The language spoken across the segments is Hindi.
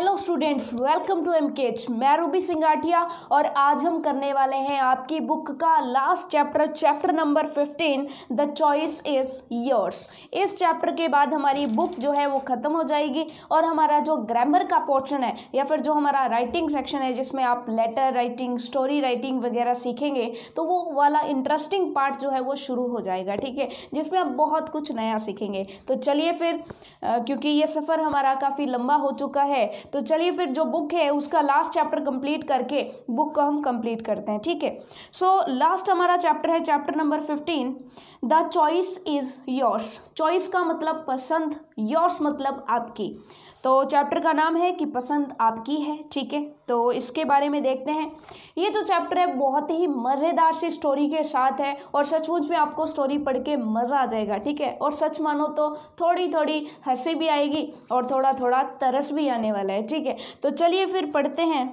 Hello students, welcome to MKH. मैं रूबी सिंगाठिया और आज हम करने वाले हैं आपकी बुक का last chapter number 15, the choice is yours. इस चैप्टर के बाद हमारी बुक जो है वो ख़त्म हो जाएगी और हमारा जो ग्रामर का पोर्शन है या फिर जो हमारा राइटिंग सेक्शन है जिसमें आप लेटर राइटिंग, स्टोरी राइटिंग वगैरह सीखेंगे, तो वो वाला इंटरेस्टिंग पार्ट जो है वो शुरू हो जाएगा। ठीक है, जिसमें आप बहुत कुछ नया सीखेंगे। तो चलिए फिर क्योंकि ये सफ़र हमारा काफ़ी लंबा हो चुका है, तो चलिए फिर जो बुक है उसका लास्ट चैप्टर कंप्लीट करके बुक को हम कंप्लीट करते हैं। ठीक है, सो लास्ट हमारा चैप्टर है chapter number 15, the choice is yours. Choice का मतलब पसंद, योर्स मतलब आपकी। तो चैप्टर का नाम है कि पसंद आपकी है। ठीक है, तो इसके बारे में देखते हैं। ये जो चैप्टर है बहुत ही मज़ेदार सी स्टोरी के साथ है और सचमुच में आपको स्टोरी पढ़ के मज़ा आ जाएगा। ठीक है, और सच मानो तो थोड़ी थोड़ी हंसी भी आएगी और थोड़ा थोड़ा तरस भी आने वाला है। ठीक है, तो चलिए फिर पढ़ते हैं।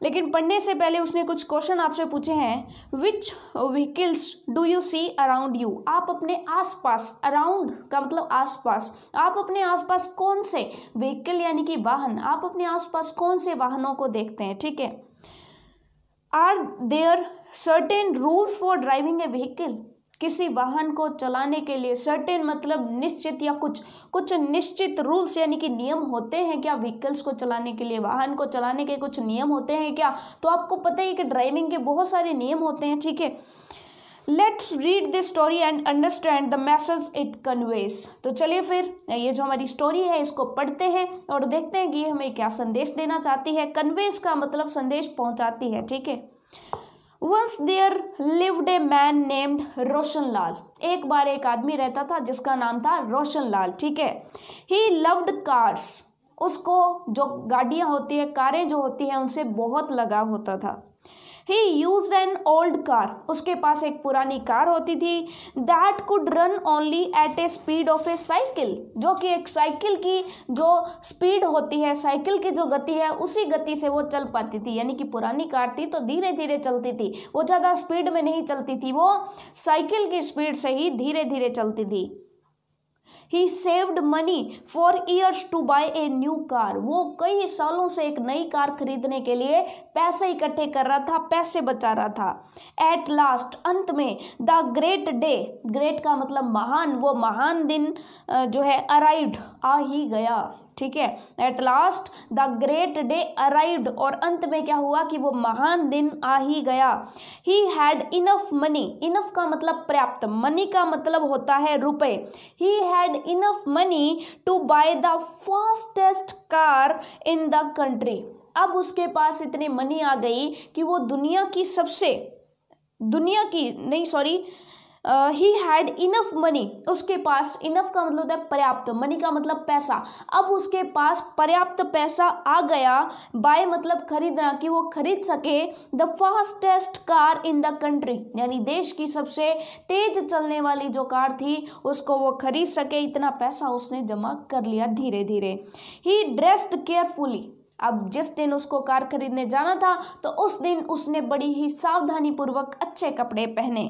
लेकिन पढ़ने से पहले उसने कुछ क्वेश्चन आपसे पूछे हैं। Which vehicles do you see around you. आप अपने आसपास, अराउंड का मतलब आसपास, आप अपने आसपास कौन से व्हीकल यानी कि वाहन, आप अपने आसपास कौन से वाहनों को देखते हैं। ठीक है, are there certain rules for driving a vehicle. किसी वाहन को चलाने के लिए सर्टेन मतलब निश्चित या कुछ निश्चित रूल्स यानी कि नियम होते हैं क्या। व्हीकल्स को चलाने के लिए, वाहन को चलाने के कुछ नियम होते हैं क्या। तो आपको पता ही कि ड्राइविंग के बहुत सारे नियम होते हैं। ठीक है, let's read this story and understand the message it conveys. तो चलिए फिर ये जो हमारी स्टोरी है इसको पढ़ते हैं और देखते हैं कि ये हमें क्या संदेश देना चाहती है। कन्वेज का मतलब संदेश पहुंचाती है। ठीक है, Once there lived a man named Roshan Lal. एक बार एक आदमी रहता था जिसका नाम था रोशन लाल। ठीक है, He loved cars। उसको जो गाड़ियाँ होती है, कारें जो होती हैं, उनसे बहुत लगाव होता था। He used an old car। उसके पास एक पुरानी कार होती थी। That could run only at a speed of a cycle। जो कि एक साइकिल की जो स्पीड होती है, साइकिल की जो गति है, उसी गति से वो चल पाती थी। यानी कि पुरानी कार थी तो धीरे धीरे चलती थी, वो ज़्यादा स्पीड में नहीं चलती थी, वो साइकिल की स्पीड से ही धीरे धीरे चलती थी। He saved money for years to buy a new car। वो कई सालों से एक नई कार खरीदने के लिए पैसे इकट्ठे कर रहा था, पैसे बचा रहा था। At last अंत में the great day, great का मतलब महान, वो महान दिन जो है arrived, आ ही गया। ठीक है, at last the great day arrived, और अंत में क्या हुआ कि वो महान दिन आ ही गया। He had enough money, enough का मतलब पर्याप्त, मनी का मतलब होता है रुपए। He had enough money to by the fastest car in the country. अब उसके पास इतनी मनी आ गई कि वो ही हैड इनफ मनी, उसके पास, इनफ का मतलब होता है पर्याप्त, मनी का मतलब पैसा। अब उसके पास पर्याप्त पैसा आ गया, बाय मतलब खरीदना, कि वो खरीद सके the fastest car in the country, यानी देश की सबसे तेज चलने वाली जो कार थी उसको वो खरीद सके। इतना पैसा उसने जमा कर लिया धीरे धीरे। ही ड्रेस्ड केयरफुली। अब जिस दिन उसको कार खरीदने जाना था तो उस दिन उसने बड़ी ही सावधानी पूर्वक अच्छे कपड़े पहने।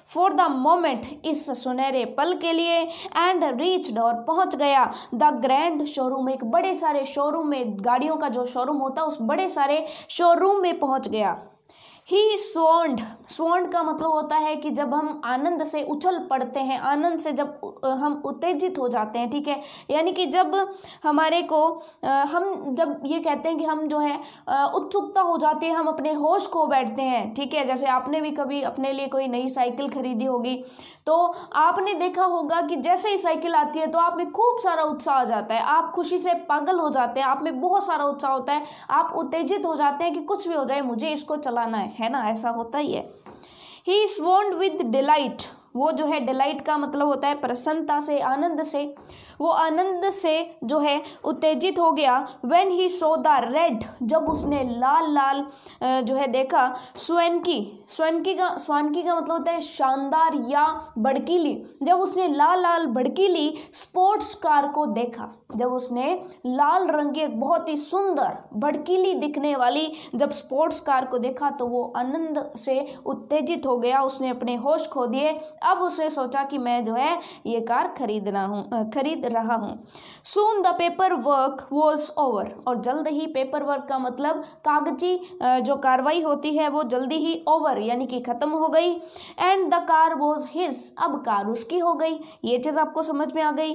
फॉर द मोमेंट, इस सुनहरे पल के लिए, एंड रीच्ड, और पहुंच गया, द ग्रैंड शोरूम, एक बड़े सारे शोरूम में, गाड़ियों का जो शोरूम होता है उस बड़े सारे शोरूम में पहुंच गया। ही स्वॉन्ड, स्वॉन्ड का मतलब होता है कि जब हम आनंद से उछल पड़ते हैं, आनंद से जब हम उत्तेजित हो जाते हैं। ठीक है, यानी कि जब हमारे को हम जब ये कहते हैं कि हम जो है उत्सुकता हो जाती है, हम अपने होश खो बैठते हैं। ठीक है, जैसे आपने भी कभी अपने लिए कोई नई साइकिल खरीदी होगी तो आपने देखा होगा कि जैसे ही साइकिल आती है तो आप में खूब सारा उत्साह आ जाता है, आप खुशी से पागल हो जाते हैं, आप में बहुत सारा उत्साह होता है, आप उत्तेजित हो जाते हैं कि कुछ भी हो जाए मुझे इसको चलाना है ना, ऐसा होता ही है। ही स्वॉन्ड विद डिलाइट, वो जो है डिलाइट का मतलब होता है प्रसन्नता से, आनंद से, वो आनंद से जो है उत्तेजित हो गया। When he so the red, जब उसने लाल लाल जो है देखा, स्वानकी का मतलब होता है शानदार या भड़कीली, जब उसने लाल लाल भड़कीली स्पोर्ट्स कार को देखा, जब उसने लाल रंग की एक बहुत ही सुंदर भड़कीली दिखने वाली जब स्पोर्ट्स कार को देखा तो वो आनंद से उत्तेजित हो गया, उसने अपने होश खो दिए अब उसने सोचा कि मैं जो है ये कार खरीद रहा हूँ। Soon the paper work was over, और जल्द ही पेपर वर्क का मतलब कागजी जो कार्रवाई होती है वो जल्दी ही ओवर यानी कि ख़त्म हो गई। And the car was his, अब कार उसकी हो गई। ये चीज़ आपको समझ में आ गई।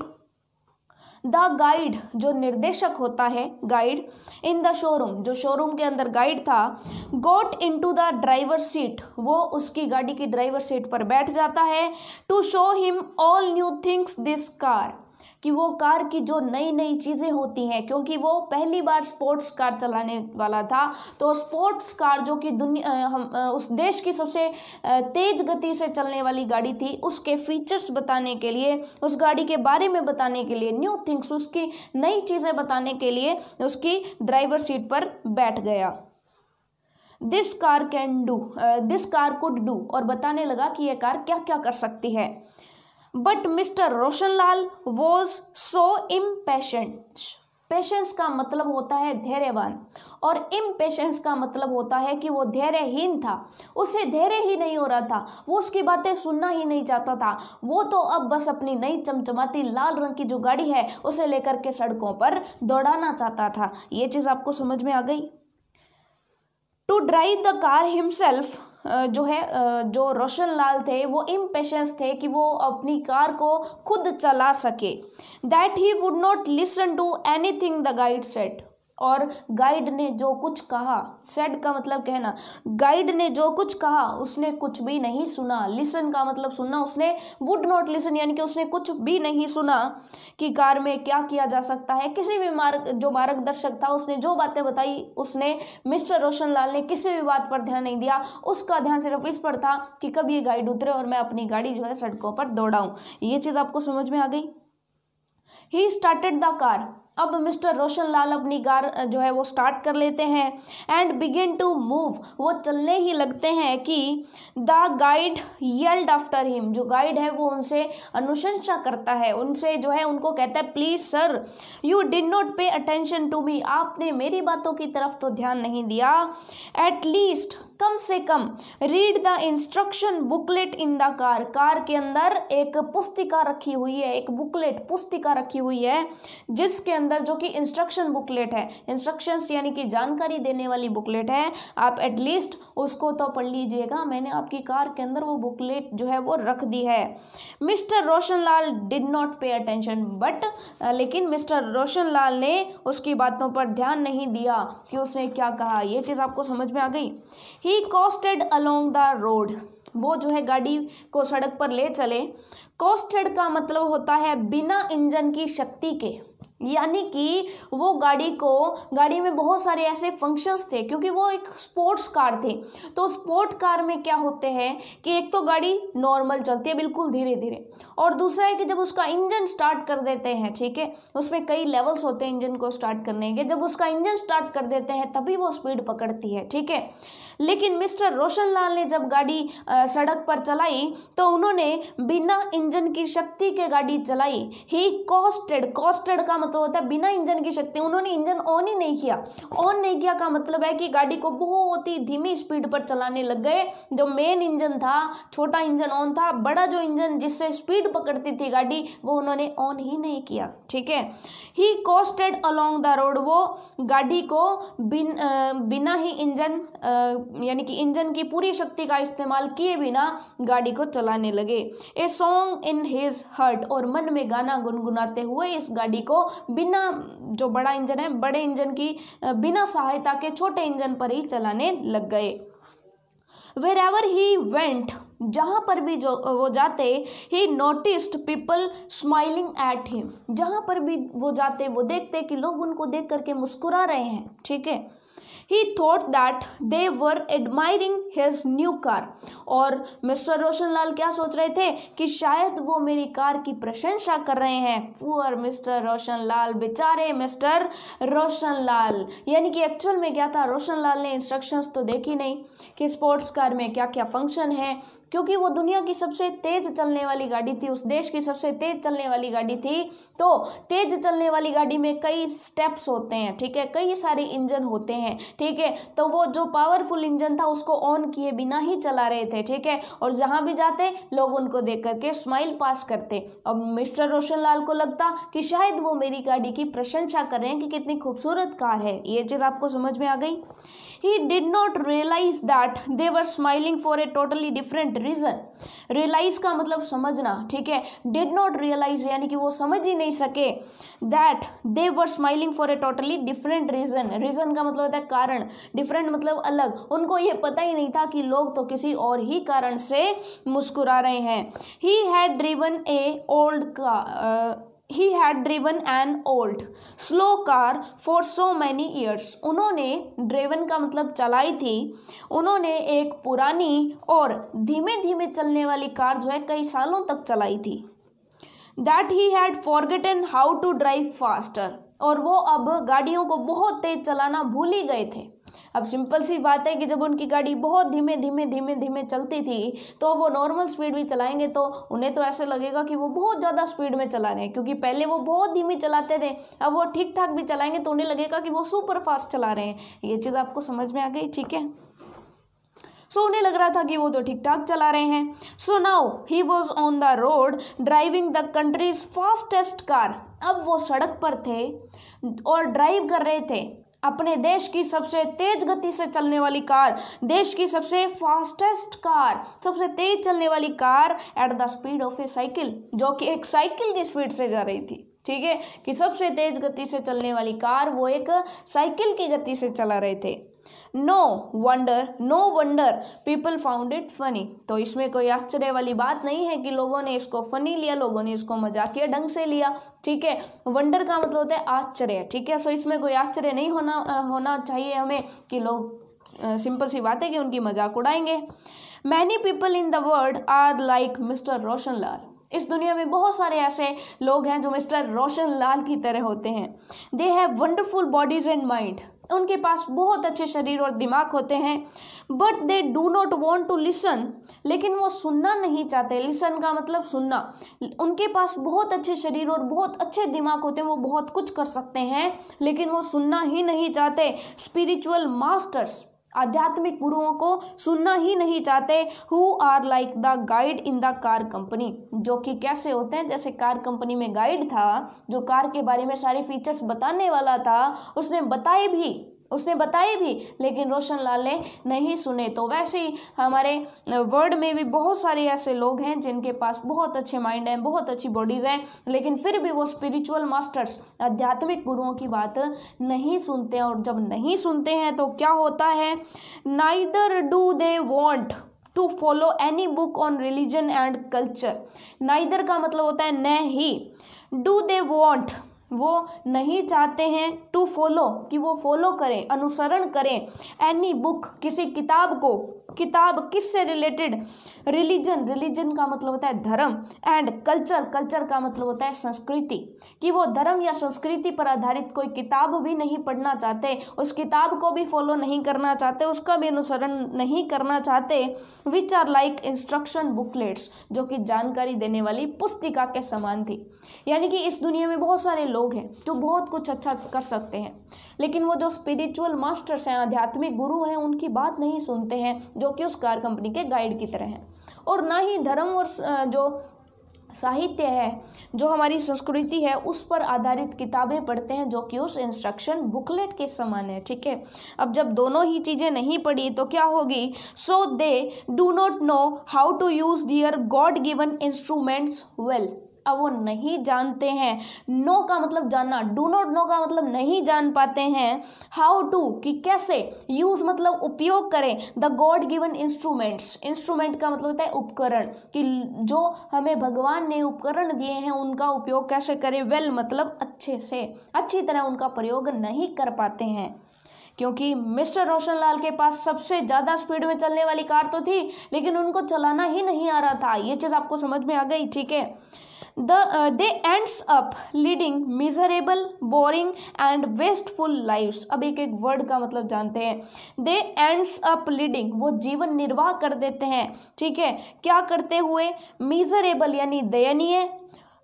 द गाइड, जो निर्देशक होता है, गाइड इन द शोरूम, जो शोरूम के अंदर गाइड था, गोट इनटू द ड्राइवर सीट, वो उसकी गाड़ी की ड्राइवर सीट पर बैठ जाता है। To show him all new things this car, कि वो कार की जो नई नई चीज़ें होती हैं, क्योंकि वो पहली बार स्पोर्ट्स कार चलाने वाला था, तो स्पोर्ट्स कार जो कि उस देश की सबसे तेज गति से चलने वाली गाड़ी थी, उसके फीचर्स बताने के लिए, उस गाड़ी के बारे में बताने के लिए, न्यू थिंग्स, उसकी नई चीज़ें बताने के लिए उसकी ड्राइवर सीट पर बैठ गया। दिस कार कुड डू, और बताने लगा कि यह कार क्या क्या कर सकती है। But mister Roshanlal was so impatient, patience का मतलब होता है धैर्यवान, और इम्पेशेंस का मतलब होता है कि वो धैर्यहीन था। उसे धैर्य ही नहीं हो रहा था, वो उसकी बातें सुनना ही नहीं चाहता था। वो तो अब बस अपनी नई चमचमाती लाल रंग की जो गाड़ी है उसे लेकर के सड़कों पर दौड़ाना चाहता था। ये चीज़ आपको समझ में आ गई। To drive the car himself, जो रोशनलाल थे वो इम्पेशेंस थे कि वो अपनी कार को खुद चला सके। That he would not listen to anything the guide said, और गाइड ने जो कुछ कहा, सेड का मतलब कहना, गाइड ने जो कुछ कहा उसने कुछ भी नहीं सुना। लिसन का मतलब सुनना, उसने वुड नॉट लिसन यानी कि उसने कुछ भी नहीं सुना कि कार में क्या किया जा सकता है। किसी भी जो मार्गदर्शक था उसने जो बातें बताई, उसने मिस्टर रोशनलाल ने किसी भी बात पर ध्यान नहीं दिया। उसका ध्यान सिर्फ इस पर था कि कब ये गाइड उतरे और मैं अपनी गाड़ी जो है सड़कों पर दौड़ाऊं। ये चीज़ आपको समझ में आ गई। ही स्टार्टेड द कार, अब मिस्टर रोशनलाल अपनी कार जो है वो स्टार्ट कर लेते हैं। एंड बिगिन टू मूव, वो चलने ही लगते हैं कि the guide yelled after him, जो गाइड है वो उनसे अनुशंसा करता है, उनसे जो है उनको कहता है please sir you did not pay attention to me, आपने मेरी बातों की तरफ तो ध्यान नहीं दिया। एट लीस्ट, कम से कम read the instruction booklet in the car, car के अंदर एक पुस्तिका रखी हुई है, एक बुकलेट पुस्तिका रखी हुई है जिसके अंदर जो कि इंस्ट्रक्शन बुकलेट है, इंस्ट्रक्शंस यानी कि जानकारी देने वाली बुकलेट है, आप एटलीस्ट उसको तो पढ़ लीजिएगा। मैंने आपकी कार के अंदर वो बुकलेट जो है वो रख दी है। Mister Roshanlal did not pay attention, but लेकिन मिस्टर रोशनलाल ने उसकी बातों पर ध्यान नहीं दिया कि उसने क्या कहा। ये चीज़ आपको समझ में आ गई। ही कोस्टेड अलोंग द रोड, वो जो है गाड़ी को सड़क पर ले चले। कोस्टेड का मतलब होता है बिना इंजन की शक्ति के, यानी कि वो गाड़ी में बहुत सारे ऐसे फंक्शंस थे, क्योंकि वो एक स्पोर्ट्स कार थे। तो स्पोर्ट कार में क्या होते हैं कि एक तो गाड़ी नॉर्मल चलती है बिल्कुल धीरे धीरे, और दूसरा है कि जब उसका इंजन स्टार्ट कर देते हैं, ठीक है, उसमें कई लेवल्स होते हैं इंजन को स्टार्ट करने के, जब उसका इंजन स्टार्ट कर देते हैं तभी वो स्पीड पकड़ती है, ठीक है। लेकिन मिस्टर रोशनलाल ने जब गाड़ी सड़क पर चलाई तो उन्होंने बिना इंजन की शक्ति के गाड़ी चलाई। ही कोस्टेड का मतलब होता है बिना इंजन की शक्ति, उन्होंने इंजन ऑन ही नहीं किया। ऑन नहीं किया का मतलब है कि गाड़ी को बहुत ही धीमी स्पीड पर चलाने लग गए। जो मेन इंजन था, छोटा इंजन ऑन था, बड़ा जो इंजन जिससे स्पीड पकड़ती थी गाड़ी वो उन्होंने ऑन ही नहीं किया, ठीक है। ही कोस्टेड अलोंग द रोड, वो गाड़ी को बिना ही इंजन यानी कि इंजन की पूरी शक्ति का इस्तेमाल किए बिना गाड़ी को चलाने लगे। A song in his heart, और मन में गाना गुनगुनाते हुए इस गाड़ी को बिना, जो बड़ा इंजन है, बड़े इंजन की बिना सहायता के छोटे इंजन पर ही चलाने लग गए। Wherever he went, जहाँ पर भी जो वो जाते, he noticed people smiling at him, जहाँ पर भी वो जाते वो देखते कि लोग उनको देख करके मुस्कुरा रहे हैं, ठीक है। He thought that they were admiring his new car, और मिस्टर रोशनलाल क्या सोच रहे थे कि शायद वो मेरी कार की प्रशंसा कर रहे हैं। पुअर मिस्टर रोशनलाल, बेचारे मिस्टर रोशनलाल, यानी कि एक्चुअल में क्या था, रोशनलाल ने इंस्ट्रक्शंस तो देखी नहीं कि स्पोर्ट्स कार में क्या क्या फंक्शन है, क्योंकि वो दुनिया की सबसे तेज चलने वाली गाड़ी थी, उस देश की सबसे तेज चलने वाली गाड़ी थी। तो तेज चलने वाली गाड़ी में कई स्टेप्स होते हैं, ठीक है, कई सारे इंजन होते हैं, ठीक है। तो वो जो पावरफुल इंजन था उसको ऑन किए बिना ही चला रहे थे, ठीक है। और जहां भी जाते लोग उनको देख करके स्माइल पास करते। अब मिस्टर रोशनलाल को लगता कि शायद वो मेरी गाड़ी की प्रशंसा कर रहे हैं कि कितनी खूबसूरत कार है। ये चीज़ आपको समझ में आ गई। He did not realize that they were smiling for a totally different reason. Realize का मतलब समझना, ठीक है। Did not realize यानी कि वो समझ ही नहीं सके that they were smiling for a totally different reason. Reason का मतलब होता है कारण, different मतलब अलग। उनको ये पता ही नहीं था कि लोग तो किसी और ही कारण से मुस्कुरा रहे हैं। He had driven an old slow car for so many years. उन्होंने ड्रिवन का मतलब चलाई थी, उन्होंने एक पुरानी और धीमे धीमे चलने वाली कार जो है कई सालों तक चलाई थी। That he had forgotten how to drive faster. और वो अब गाड़ियों को बहुत तेज चलाना भूल ही गए थे। अब सिंपल सी बात है कि जब उनकी गाड़ी बहुत धीमे धीमे चलती थी तो वो नॉर्मल स्पीड भी चलाएंगे तो उन्हें तो ऐसे लगेगा कि वो बहुत ज़्यादा स्पीड में चला रहे हैं, क्योंकि पहले वो बहुत धीमी चलाते थे, अब वो ठीक ठाक भी चलाएंगे तो उन्हें लगेगा कि वो सुपर फास्ट चला रहे हैं। ये चीज़ आपको समझ में आ गई, ठीक है। सो उन्हें लग रहा था कि वो तो ठीक ठाक चला रहे हैं। So now he was on the road driving the countries fastest car. अब वो सड़क पर थे और ड्राइव कर रहे थे अपने देश की सबसे तेज गति से चलने वाली कार, देश की सबसे फास्टेस्ट कार, सबसे तेज चलने वाली car at the speed of a cycle, जो कि एक साइकिल की स्पीड से जा रही थी, ठीक है। कि सबसे तेज गति से चलने वाली कार वो एक साइकिल की गति से चला रहे थे। No wonder people found it funny. तो इसमें कोई आश्चर्य वाली बात नहीं है कि लोगों ने इसको फनी लिया, लोगों ने इसको मजाकिया ढंग से लिया, ठीक है। वंडर का मतलब होता है आश्चर्य, ठीक है। सो इसमें कोई आश्चर्य नहीं होना चाहिए हमें कि लोग सिंपल सी बात है कि उनकी मजाक उड़ाएंगे। Many people in the world are like mister Roshanlal. इस दुनिया में बहुत सारे ऐसे लोग हैं जो मिस्टर रोशनलाल की तरह होते हैं। They have wonderful bodies and mind. उनके पास बहुत अच्छे शरीर और दिमाग होते हैं। But they do not want to listen. लेकिन वो सुनना नहीं चाहते। लिसन का मतलब सुनना। उनके पास बहुत अच्छे शरीर और बहुत अच्छे दिमाग होते हैं, वो बहुत कुछ कर सकते हैं, लेकिन वो सुनना ही नहीं चाहते। स्पिरिचुअल मास्टर्स, आध्यात्मिक गुरुओं को सुनना ही नहीं चाहते। Who are like the guide in the car company. जो कि कैसे होते हैं, जैसे कार कंपनी में गाइड था जो कार के बारे में सारे फीचर्स बताने वाला था, उसने बताए भी लेकिन रोशनलाल ने नहीं सुने। तो वैसे ही हमारे वर्ल्ड में भी बहुत सारे ऐसे लोग हैं जिनके पास बहुत अच्छे माइंड हैं, बहुत अच्छी बॉडीज़ हैं, लेकिन फिर भी वो स्पिरिचुअल मास्टर्स, आध्यात्मिक गुरुओं की बात नहीं सुनते हैं। और जब नहीं सुनते हैं तो क्या होता है, neither do they want to follow any book on religion and culture. Neither का मतलब होता है न ही, डू दे वॉन्ट वो नहीं चाहते हैं, टू फॉलो कि वो फॉलो करें, अनुसरण करें, एनी बुक किसी किताब को। किताब किससे रिलेटेड, रिलीजन का मतलब होता है धर्म, एंड कल्चर का मतलब होता है संस्कृति, कि वो धर्म या संस्कृति पर आधारित कोई किताब भी नहीं पढ़ना चाहते, उस किताब को भी फॉलो नहीं करना चाहते, उसका भी अनुसरण नहीं करना चाहते। Which are like instruction booklets, जो कि जानकारी देने वाली पुस्तिका के समान थी। यानी कि इस दुनिया में बहुत सारे लोग हैं जो बहुत कुछ अच्छा कर सकते हैं, लेकिन वो जो स्पिरिचुअल मास्टर्स हैं, आध्यात्मिक गुरु हैं, उनकी बात नहीं सुनते हैं, जो कि उस कार कंपनी के गाइड की तरह हैं। और ना ही धर्म और जो साहित्य है, जो हमारी संस्कृति है, उस पर आधारित किताबें पढ़ते हैं, जो कि उस इंस्ट्रक्शन बुकलेट के समान है, ठीक है। अब जब दोनों ही चीज़ें नहीं पढ़ी तो क्या होगी, so they do not know how to use their God given instruments well. अब वो नहीं जानते हैं, नो का मतलब जानना, डू नॉट नो का मतलब नहीं जान पाते हैं, हाउ टू कि कैसे, यूज मतलब उपयोग करें, the God given instruments, instrument का मतलब होता है उपकरण, कि जो हमें भगवान ने उपकरण दिए हैं उनका उपयोग कैसे करें, वेल मतलब अच्छे से, अच्छी तरह उनका प्रयोग नहीं कर पाते हैं। क्योंकि मिस्टर रोशनलाल के पास सबसे ज़्यादा स्पीड में चलने वाली कार तो थी, लेकिन उनको चलाना ही नहीं आ रहा था। ये चीज़ आपको समझ में आ गई, ठीक है। They ends up leading miserable boring and wasteful lives. अब एक एक वर्ड का मतलब जानते हैं। दे एंड्स अप लीडिंग, वो जीवन निर्वाह कर देते हैं, ठीक है, क्या करते हुए, मिजरेबल यानी दयनीय,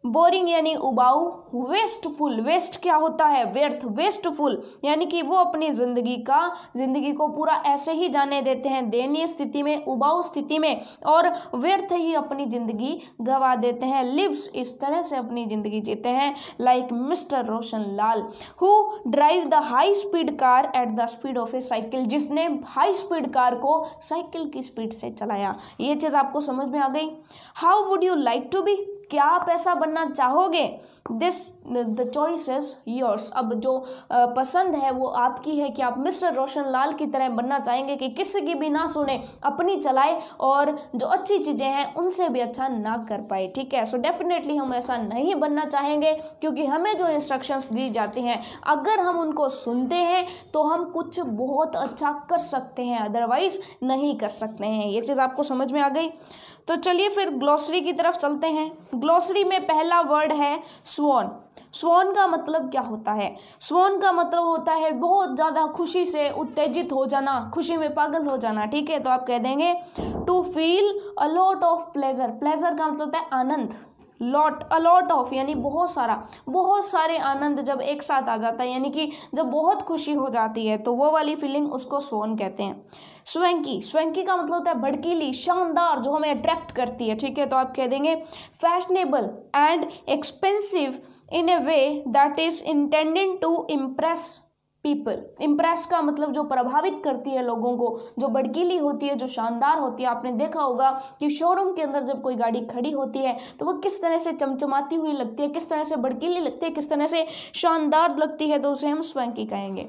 बोरिंग यानी उबाऊ, वेस्टफुल, वेस्ट क्या होता है, व्यर्थ, वेस्टफुल यानी कि वो अपनी जिंदगी को पूरा ऐसे ही जाने देते हैं, दयनीय स्थिति में, उबाऊ स्थिति में, और व्यर्थ ही अपनी जिंदगी गवा देते हैं, लिव्स, इस तरह से अपनी जिंदगी जीते हैं, like mister Roshan Lal who drive the high speed car at the speed of a cycle, जिसने हाई स्पीड कार को साइकिल की स्पीड से चलाया। ये चीज आपको समझ में आ गई। How would you like to be, क्या आप ऐसा बनना चाहोगे, this the choice is yours. अब जो पसंद है वो आपकी है कि आप मिस्टर रोशन लाल की तरह बनना चाहेंगे कि किसी की भी ना सुने, अपनी चलाए, और जो अच्छी चीज़ें हैं उनसे भी अच्छा ना कर पाए, ठीक है। सो डेफिनेटली हम ऐसा नहीं बनना चाहेंगे, क्योंकि हमें जो इंस्ट्रक्शंस दी जाती हैं अगर हम उनको सुनते हैं तो हम कुछ बहुत अच्छा कर सकते हैं, अदरवाइज नहीं कर सकते हैं। ये चीज़ आपको समझ में आ गई। तो चलिए फिर ग्लॉसरी की तरफ चलते हैं। ग्लॉसरी में पहला वर्ड है स्वॉन। स्वॉन का मतलब क्या होता है? स्वॉन का मतलब होता है बहुत ज़्यादा खुशी से उत्तेजित हो जाना, खुशी में पागल हो जाना, ठीक है। तो आप कह देंगे to feel a lot of pleasure. Pleasure का मतलब होता है आनंद, लॉट, अ लॉट ऑफ यानी बहुत सारा, बहुत सारे आनंद जब एक साथ आ जाता है, यानी कि जब बहुत खुशी हो जाती है तो वो वाली फीलिंग, उसको स्वॉन कहते हैं। स्वैंकी, स्वैंकी का मतलब होता है भड़कीली, शानदार, जो हमें अट्रैक्ट करती है, ठीक है। तो आप कह देंगे fashionable and expensive in a way that is intended to impress people. Impress का मतलब जो प्रभावित करती है लोगों को, जो भड़कीली होती है, जो शानदार होती है। आपने देखा होगा कि शोरूम के अंदर जब कोई गाड़ी खड़ी होती है तो वो किस तरह से चमचमाती हुई लगती है, किस तरह से भड़कीली लगती है, किस तरह से शानदार लगती है, तो उसे हम स्वैंकी कहेंगे।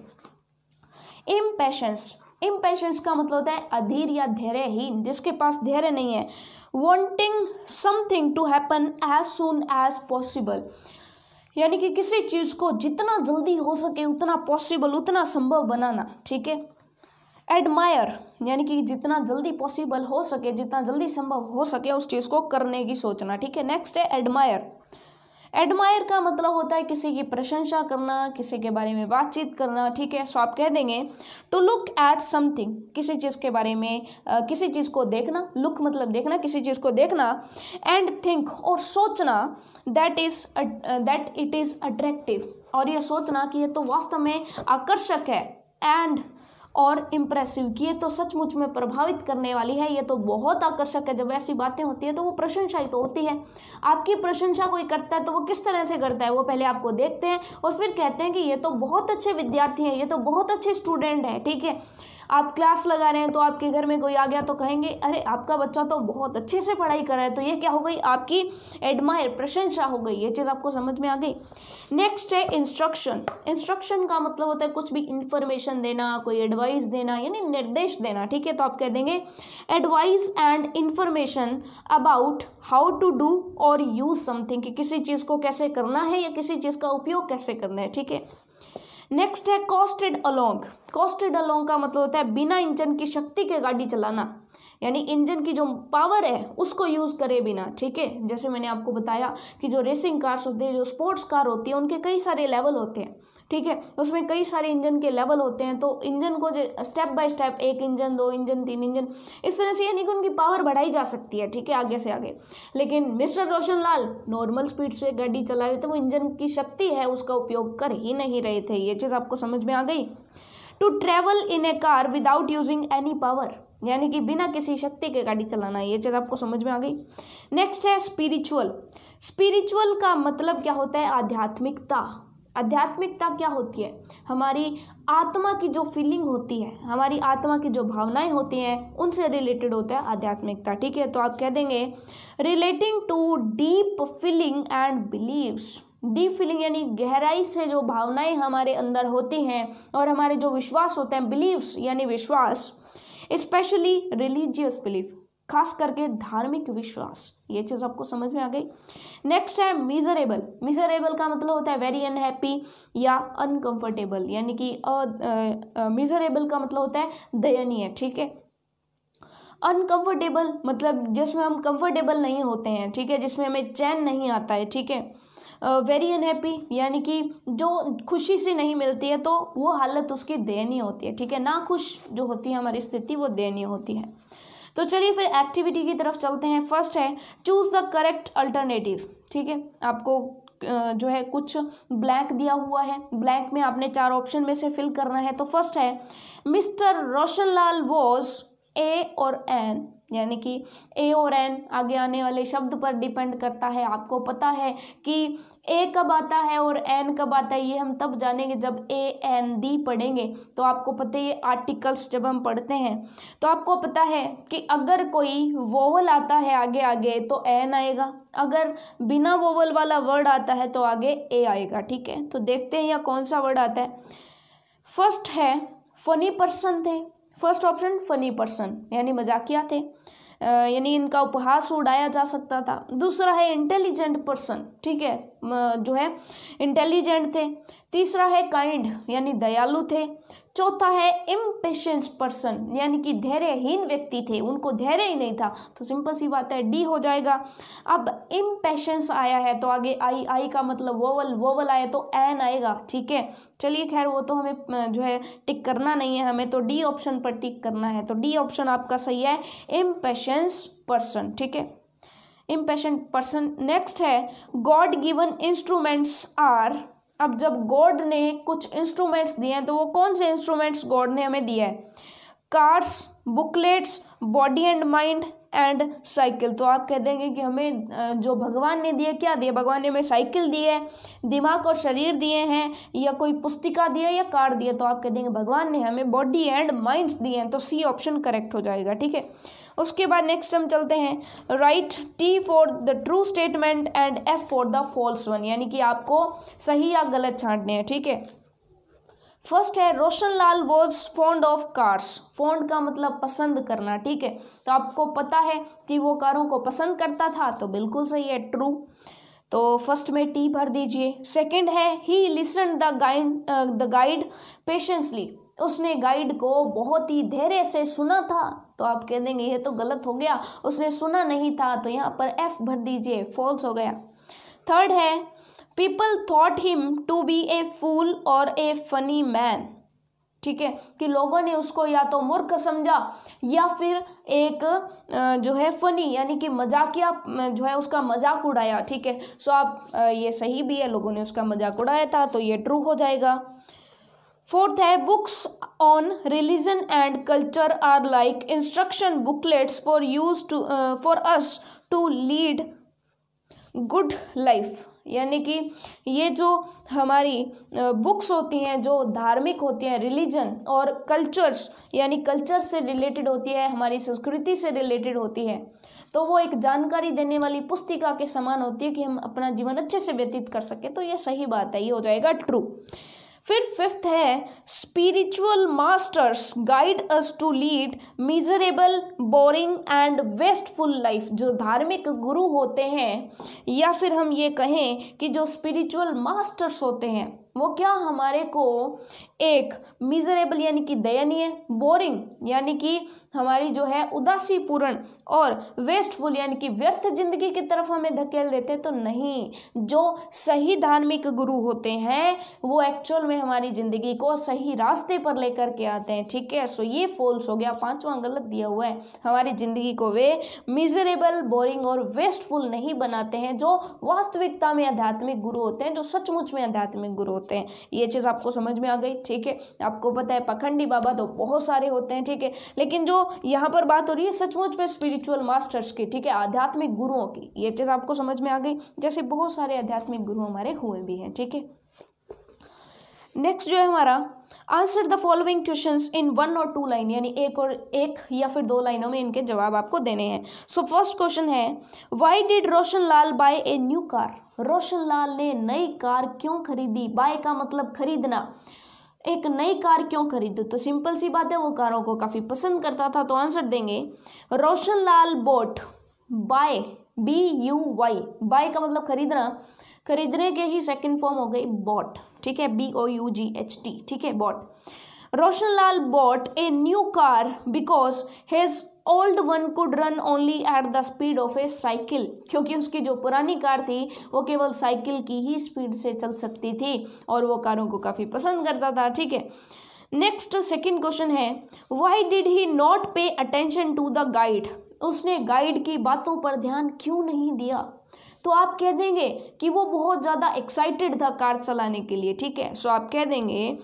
इम्पेशेंस, इम्पेशेंस का मतलब होता है अधीर या धैर्यहीन, जिसके पास धैर्य नहीं है। Wanting something to happen as soon as possible, यानी कि किसी चीज़ को जितना जल्दी हो सके उतना पॉसिबल, उतना संभव बनाना, ठीक है। एडमायर यानी कि जितना जल्दी पॉसिबल हो सके, जितना जल्दी संभव हो सके उस चीज़ को करने की सोचना, ठीक है। नेक्स्ट है एडमायर। एडमायर का मतलब होता है किसी की प्रशंसा करना, किसी के बारे में बातचीत करना, ठीक है। सो आप कह देंगे टू लुक एट समथिंग, किसी चीज़ के बारे में किसी चीज़ को देखना, लुक मतलब देखना, किसी चीज़ को देखना, एंड थिंक और सोचना दैट इट इज़ अट्रैक्टिव, और ये सोचना कि ये तो वास्तव में आकर्षक है, एंड और इम्प्रेसिव, कि ये तो सचमुच में प्रभावित करने वाली है, ये तो बहुत आकर्षक है। जब ऐसी बातें होती है तो वो प्रशंसा ही तो होती है। आपकी प्रशंसा कोई करता है तो वो किस तरह से करता है, वो पहले आपको देखते हैं और फिर कहते हैं कि ये तो बहुत अच्छे विद्यार्थी हैं, ये तो बहुत अच्छे स्टूडेंट है, ठीक है। आप क्लास लगा रहे हैं तो आपके घर में कोई आ गया तो कहेंगे अरे आपका बच्चा तो बहुत अच्छे से पढ़ाई कर रहा है, तो ये क्या हो गई, आपकी एडमायर, प्रशंसा हो गई। ये चीज़ आपको समझ में आ गई। नेक्स्ट है इंस्ट्रक्शन। इंस्ट्रक्शन का मतलब होता है कुछ भी इंफॉर्मेशन देना, कोई एडवाइस देना, यानी निर्देश देना, ठीक है। तो आप कह देंगे advice and information about how to do और यूज समथिंग, कि किसी चीज़ को कैसे करना है या किसी चीज़ का उपयोग कैसे करना है, ठीक है। नेक्स्ट है कॉस्टेड अलोंग। कॉस्टेड अलोंग का मतलब होता है बिना इंजन की शक्ति के गाड़ी चलाना, यानी इंजन की जो पावर है उसको यूज़ करे बिना, ठीक है। जैसे मैंने आपको बताया कि जो रेसिंग कार्स होती है, जो स्पोर्ट्स कार होती है, उनके कई सारे लेवल होते हैं, ठीक है। उसमें कई सारे इंजन के लेवल होते हैं, तो इंजन को जो step by step, 1 engine, 2 engine, 3 engine, इस तरह से यानी कि उनकी पावर बढ़ाई जा सकती है, ठीक है, आगे से आगे। लेकिन मिस्टर रोशन लाल नॉर्मल स्पीड से गाड़ी चला रहे थे, वो इंजन की शक्ति है उसका उपयोग कर ही नहीं रहे थे। ये चीज़ आपको समझ में आ गई। To travel in a car without using any power, यानी कि बिना किसी शक्ति के गाड़ी चलाना, ये चीज़ आपको समझ में आ गई। नेक्स्ट है स्पिरिचुअल। स्पिरिचुअल का मतलब क्या होता है, आध्यात्मिकता। आध्यात्मिकता क्या होती है, हमारी आत्मा की जो फीलिंग होती है, हमारी आत्मा की जो भावनाएं होती हैं, उनसे रिलेटेड होता है आध्यात्मिकता, ठीक है। तो आप कह देंगे relating to deep feeling and beliefs. Deep feeling यानी गहराई से जो भावनाएं हमारे अंदर होती हैं और हमारे जो विश्वास होते हैं, बिलीव्स यानी विश्वास, स्पेशली रिलीजियस बिलीफ, खास करके धार्मिक विश्वास। ये चीज़ आपको समझ में आ गई। नेक्स्ट है मिजरेबल। मिजरेबल का मतलब होता है वेरी अनहैप्पी या अनकंफर्टेबल, यानी कि मिजरेबल का मतलब होता है दयनीय, ठीक है। अनकंफर्टेबल मतलब जिसमें हम कंफर्टेबल नहीं होते हैं, ठीक है, जिसमें हमें चैन नहीं आता है, ठीक है। वेरी अनहैप्पी यानी कि जो खुशी से नहीं मिलती है तो वो हालत उसकी दयनीय होती है, ठीक है। ना खुश जो होती है हमारी स्थिति वो दयनीय होती है। तो चलिए फिर एक्टिविटी की तरफ चलते हैं। फर्स्ट है चूज द करेक्ट अल्टरनेटिव, ठीक है। आपको जो है कुछ ब्लैंक दिया हुआ है, ब्लैंक में आपने 4 ऑप्शन में से फिल करना है। तो फर्स्ट है मिस्टर रोशनलाल वॉज ए और एन, यानी कि ए और एन आगे आने वाले शब्द पर डिपेंड करता है। आपको पता है कि ए कब आता है और एन कब आता है, ये हम तब जानेंगे जब ए एन दी पढ़ेंगे। तो आपको पता है ये आर्टिकल्स जब हम पढ़ते हैं तो आपको पता है कि अगर कोई वोवल आता है आगे आगे तो एन आएगा, अगर बिना वोवल वाला वर्ड आता है तो आगे ए आएगा, ठीक है। तो देखते हैं यह कौन सा वर्ड आता है। फर्स्ट है फनी पर्सन थे, फर्स्ट ऑप्शन फनी पर्सन यानी मजाकिया थे, यानी इनका उपहास उड़ाया जा सकता था। दूसरा है इंटेलिजेंट पर्सन, ठीक है, जो है इंटेलिजेंट थे। तीसरा है काइंड यानी दयालु थे। चौथा है इम्पेशेंस पर्सन यानी कि धैर्यहीन व्यक्ति थे, उनको धैर्य ही नहीं था। तो सिंपल सी बात है डी हो जाएगा। अब इम्पेशेंस आया है तो आगे आई, आई का मतलब वोवल, वोवल आया तो एन आएगा, ठीक है। चलिए खैर वो तो हमें जो है टिक करना नहीं है, हमें तो डी ऑप्शन पर टिक करना है। तो डी ऑप्शन आपका सही है, इम्पेशेंस पर्सन, ठीक है, इम्पेशेंट पर्सन। नेक्स्ट है गॉड गिवन इंस्ट्रूमेंट्स आर। अब जब गॉड ने कुछ इंस्ट्रूमेंट्स दिए हैं तो वो कौन से इंस्ट्रूमेंट्स गॉड ने हमें दिया है? Cars, booklets, body and mind and cycle. तो आप कह देंगे कि हमें जो भगवान ने दिए क्या दिए? भगवान ने हमें साइकिल दी है, दिमाग और शरीर दिए हैं, या कोई पुस्तिका दिया या कार दिए। तो आप कह देंगे भगवान ने हमें बॉडी एंड माइंड्स दिए हैं। तो सी ऑप्शन करेक्ट हो जाएगा, ठीक है। उसके बाद नेक्स्ट हम चलते हैं right T for the true statement and F for the false one, यानी कि आपको सही या गलत छांटने हैं, ठीक है। फर्स्ट है Roshanlal was fond of cars. Fond का मतलब पसंद करना, ठीक है। तो आपको पता है कि वो कारों को पसंद करता था, तो बिल्कुल सही है, ट्रू। तो फर्स्ट में टी भर दीजिए। सेकंड है ही लिसन द गाइड पेशेंसली। उसने गाइड को बहुत ही धैर्य से सुना था। तो आप कह देंगे ये तो गलत हो गया, उसने सुना नहीं था, तो यहाँ पर एफ भर दीजिए, फॉल्स हो गया। थर्ड है people thought him to be a fool और ए फनी मैन, ठीक है, कि लोगों ने उसको या तो मूर्ख समझा या फिर एक जो है फनी यानी कि मजाकिया जो है उसका मजाक उड़ाया, ठीक है। सो आप ये सही भी है, लोगों ने उसका मजाक उड़ाया था, तो ये ट्रू हो जाएगा। फोर्थ है books on religion and culture are like instruction booklets for us to lead good life, यानी कि ये जो हमारी बुक्स होती हैं जो धार्मिक होती हैं, रिलीजन और कल्चर्स यानी कल्चर से रिलेटेड होती है, हमारी संस्कृति से रिलेटेड होती है, तो वो एक जानकारी देने वाली पुस्तिका के समान होती है कि हम अपना जीवन अच्छे से व्यतीत कर सकें। तो ये सही बात है, ये हो जाएगा ट्रू। फिर फिफ्थ है spiritual masters guide us to lead miserable boring and wasteful life. जो धार्मिक गुरु होते हैं या फिर हम ये कहें कि जो स्पिरिचुअल मास्टर्स होते हैं वो क्या हमारे को एक मिजरेबल यानी कि दयनीय, बोरिंग यानी कि हमारी जो है उदासीपूर्ण, और वेस्टफुल यानी कि व्यर्थ जिंदगी की तरफ हमें धकेल देते हैं? तो नहीं, जो सही धार्मिक गुरु होते हैं वो एक्चुअल में हमारी जिंदगी को सही रास्ते पर लेकर के आते हैं, ठीक है। सो ये फॉल्स हो गया, 5वां गलत दिया हुआ है। हमारी जिंदगी को वे मिजरेबल, बोरिंग और वेस्टफुल नहीं बनाते हैं, जो वास्तविकता में आध्यात्मिक गुरु होते हैं, जो सचमुच में आध्यात्मिक गुरु होते हैं। ये चीज़ आपको समझ में आ गई, ठीक है। आपको पता है पखंडी बाबा तो बहुत सारे होते हैं, ठीक है, लेकिन जो यहाँ पर बात हो रही है सचमुच में स्पिरिचुअल मास्टर्स की, ठीक है, आध्यात्मिक गुरुओं की। ये चीज़ आपको समझ में आ गई, जैसे बहुत सारे आध्यात्मिक गुरु हमारे हुए भी हैं, ठीक है। नेक्स्ट जो है हमारा answer the following questions in 1 और 2 लाइन, यानी एक या फिर 2 लाइनों में इनके जवाब आपको देने हैं। सो फर्स्ट क्वेश्चन है why did Roshanlal buy a new car. Roshanlal ने नई कार क्यों खरीदी? बाय का मतलब खरीदना, एक नई कार क्यों खरीदी? तो सिंपल सी बात है, वो कारों को काफ़ी पसंद करता था। तो आंसर देंगे Roshanlal bought, buy BUY, buy का मतलब खरीदना, खरीदने के ही सेकंड फॉर्म हो गई बॉट, ठीक है, BOUGHT, ठीक है, bought. Roshanlal bought a new car because his old one could run only at the speed of a cycle, क्योंकि उसकी जो पुरानी कार थी वो केवल साइकिल की ही स्पीड से चल सकती थी और वो कारों को काफ़ी पसंद करता था। ठीक है, नेक्स्ट सेकंड क्वेश्चन है, why did he not pay attention to the guide, उसने गाइड की बातों पर ध्यान क्यों नहीं दिया? तो आप कह देंगे कि वो बहुत ज़्यादा एक्साइटेड था कार चलाने के लिए। ठीक है, सो आप कह देंगे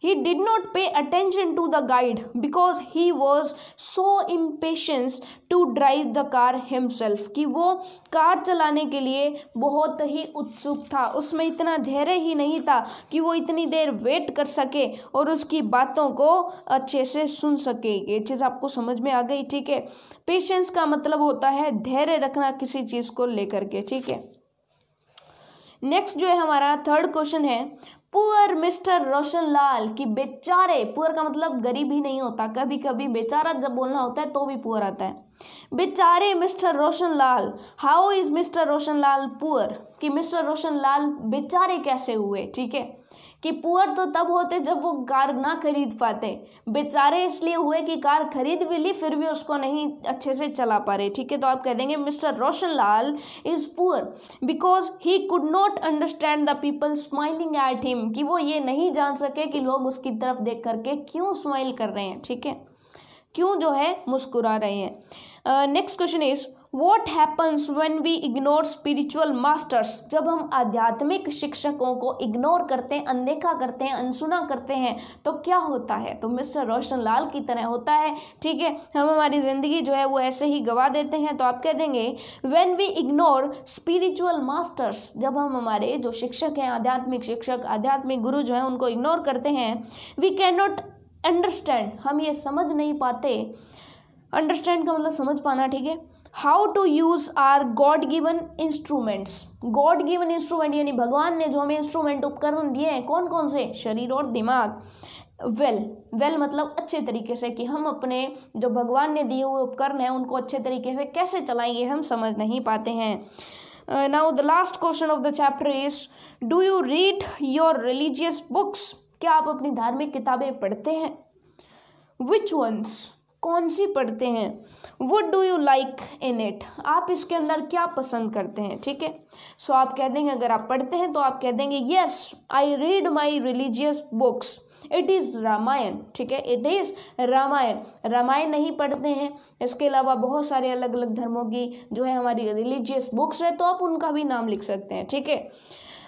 he did not pay attention to the guide because he was so impatient to drive the car himself, कि वो कार चलाने के लिए बहुत ही उत्सुक था, उसमें इतना धैर्य ही नहीं था कि वो इतनी देर वेट कर सके और उसकी बातों को अच्छे से सुन सके। ये चीज़ आपको समझ में आ गई। ठीक है, पेशेंस का मतलब होता है धैर्य रखना किसी चीज़ को लेकर के। ठीक है, नेक्स्ट जो है हमारा थर्ड क्वेश्चन है, पुअर मिस्टर रोशनलाल, कि बेचारे, पुअर का मतलब गरीब ही नहीं होता, कभी कभी बेचारा जब बोलना होता है तो भी पुअर आता है। बेचारे mister Roshanlal, how is mister Roshanlal poor, कि मिस्टर रोशनलाल बेचारे कैसे हुए। ठीक है, कि पुअर तो तब होते जब वो कार ना खरीद पाते, बेचारे इसलिए हुए कि कार खरीद भी ली फिर भी उसको नहीं अच्छे से चला पा रहे। ठीक है, तो आप कह देंगे mister Roshanlal is poor because he could not understand the people smiling at him, कि वो ये नहीं जान सके कि लोग उसकी तरफ देख करके क्यों स्माइल कर रहे हैं। ठीक है, क्यों जो है मुस्कुरा रहे हैं। Next question is, What happens when we ignore spiritual masters, जब हम आध्यात्मिक शिक्षकों को इग्नोर करते हैं, अनदेखा करते हैं, अनसुना करते हैं तो क्या होता है? तो मिस्टर रोशनलाल की तरह होता है। ठीक है, हम हमारी ज़िंदगी जो है वो ऐसे ही गवा देते हैं। तो आप कह देंगे when we ignore spiritual masters, जब हम हमारे जो शिक्षक हैं, आध्यात्मिक शिक्षक, आध्यात्मिक गुरु जो हैं उनको इग्नोर करते हैं, we cannot understand, हम ये समझ नहीं पाते, अंडरस्टैंड का मतलब समझ पाना। ठीक है, how to use our God given instruments, God given instrument यानी भगवान ने जो हमें इंस्ट्रूमेंट उपकरण दिए हैं, कौन कौन से? शरीर और दिमाग। वेल मतलब अच्छे तरीके से, कि हम अपने जो भगवान ने दिए हुए उपकरण हैं उनको अच्छे तरीके से कैसे चलाएंगे हम समझ नहीं पाते हैं। Now the last question of the chapter is, do you read your religious books, क्या आप अपनी धार्मिक किताबें पढ़ते हैं? विच वंस, कौन सी पढ़ते हैं? What do you like in it, आप इसके अंदर क्या पसंद करते हैं? ठीक है, सो आप कह देंगे अगर आप पढ़ते हैं तो आप कह देंगे yes I read my religious books, it is Ramayan. ठीक है, इट इज़ रामायण, रामायण नहीं पढ़ते हैं, इसके अलावा बहुत सारे अलग अलग धर्मों की जो है हमारी रिलीजियस बुक्स है तो आप उनका भी नाम लिख सकते हैं। ठीक है,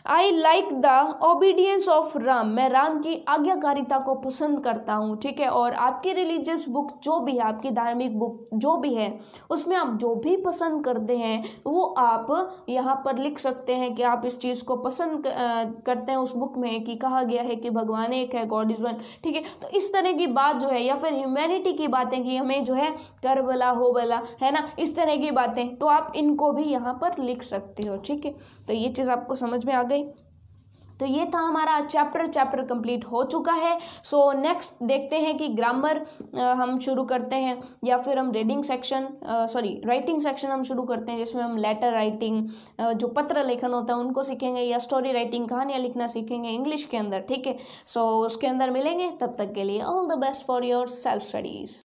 I like the obedience of Ram, मैं राम की आज्ञाकारिता को पसंद करता हूँ। ठीक है, और आपकी रिलीजियस बुक जो भी है, आपकी धार्मिक बुक जो भी है, उसमें आप जो भी पसंद करते हैं वो आप यहाँ पर लिख सकते हैं कि आप इस चीज़ को पसंद करते हैं उस बुक में, कि कहा गया है कि भगवान एक है, गॉड इज़ वन। ठीक है, तो इस तरह की बात जो है, या फिर ह्यूमैनिटी की बातें कि हमें जो है कर भला हो भला, है ना, इस तरह की बातें, तो आप इनको भी यहाँ पर लिख सकते हो। ठीक है, तो ये चीज़ आपको समझ में आ गई। तो ये था हमारा चैप्टर कंप्लीट हो चुका है। सो नेक्स्ट देखते हैं कि ग्रामर हम शुरू करते हैं या फिर हम राइटिंग सेक्शन हम शुरू करते हैं, जिसमें हम लेटर राइटिंग, जो पत्र लेखन होता है उनको सीखेंगे, या स्टोरी राइटिंग, कहानियाँ लिखना सीखेंगे इंग्लिश के अंदर। ठीक है, सो उसके अंदर मिलेंगे, तब तक के लिए all the best for your self studies.